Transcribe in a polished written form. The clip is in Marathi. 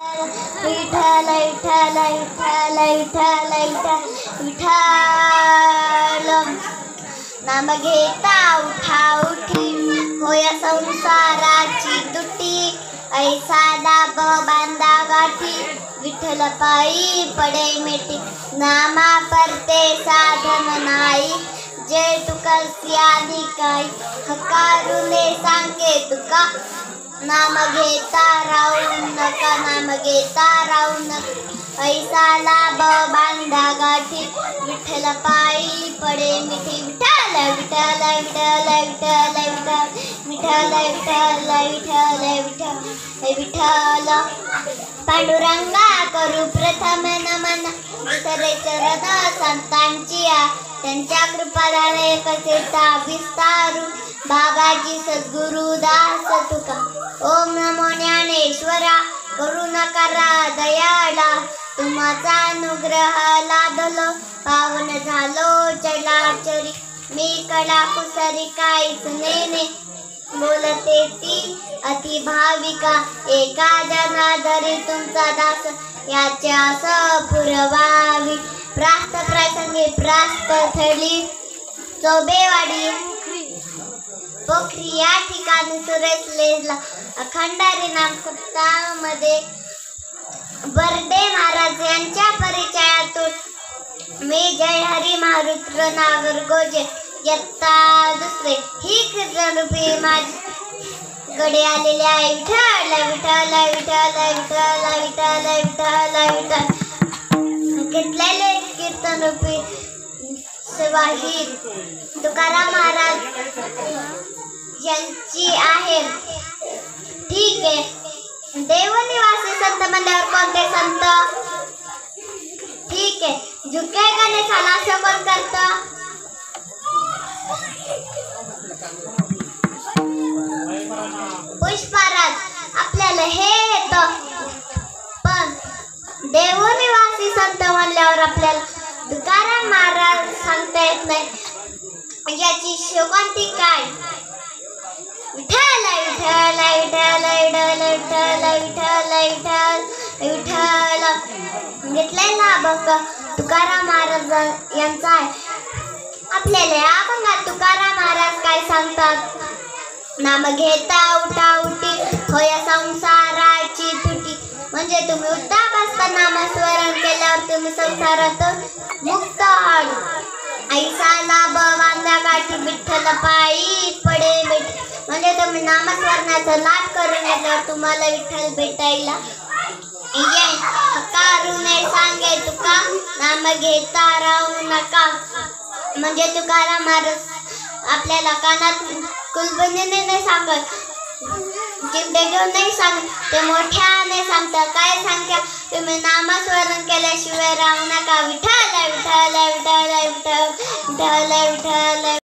विठ्ठल विठ्ठल विठ्ठल विठ्ठल विठ्ठल नाम घेता उठा उठी होय संसाराची तुटी ऐसा दाब बांधा गाठी विठ्ठल पायी पडे मिठी नामा परते साधन नाही जय तुका सियादी काय हकारुले सांगे तुका नाम घेता राहू नका नाम घेता राहू नका ऐसा लाभ बांधा गाठी विठ्ठल पायी पडे मिठी विठ्ठल विठ्ठल विठ्ठल विठ्ठल विठ्ठल विठ्ठल विठ्ठल विठ्ठल विठ्ठल पांडुरंगा करू प्रथम नमन विठ्ठले चरण संतांची त्यांच्या कृपादाने कथेचा विस्तारू बाबाजी सद्गुरु दास तुका ओम नमो ज्ञानेश्वरा करुणाकरा दयाळा तुमचा अनुग्रह लादलो पावन झालो चलाचरी मी कळा कुसरी काहीच नेने बोलते ती अति भाविका एका जनादरी तुमचा दास याच्या पुरवावी प्रास्त प्रसंगी प्रास्त थळी चोबेवाडी पोखरी या ठिकाणी सुरेश लेजला अखंडारी नामसप्ताहामध्ये बर्डे महाराज यांच्या परिचयातून मी जय हरी मारुत्र नागरगोजे इयत्ता दुसरे ही कीर्तनरूपी माझी गडे आलेले आहे विठ्ठल विठ्ठल विठ्ठल विठ्ठल विठ्ठल विठ्ठल विठ्ठल घेतलेले कीर्तनरूपी सेवा ही तुकाराम महाराज यांची आहे. ठीक आहे. देवनिवासी संत म्हणल्यावर कोणते संत? ठीक आहे. झुके गाणे साला असं कोण करतं? पुष्पराज. आपल्याला हे येतं पण देवनिवासी संत म्हणल्यावर आपल्याला तुकाराम महाराज सांगता येत नाही. याची शोकांती काय? विठ्ठल विठ्ठल विठ्ठल विठ्ठल विठ्ठल विठ्ठल विठ्ठल घेतलेला अभंग तुकाराम महाराज यांचा आहे. आपल्याला या अभंगात तुकाराम महाराज काय सांगतात? नाम घेता उठा उठी होय संसाराची तुटी म्हणजे तुम्ही उठता बसता नामस्मरण केल्यावर तुम्ही संसारात मुक्त आहात. ऐसा लाभ बांधा गाठी विठ्ठल पायी पडे मिठी म्हणजे तुम्ही नामस्मरणाचा लाभ करून घेतल्यावर तुम्हाला विठ्ठल भेटायला येईल. हकारुने सांगे तुका नाम घेता राहू नका म्हणजे तुकाराम महाराज आपल्याला कानात कुलबंदीने नाही सांगत, चिमटे घेऊन नाही सांगत, ते मोठ्याने सांगतात. काय सांगतात? तुम्ही नामस्मरण केल्याशिवाय राहू नका. विठ्ठल विठ्ठल विठ्ठल विठ्ठल विठ्ठल विठ्ठल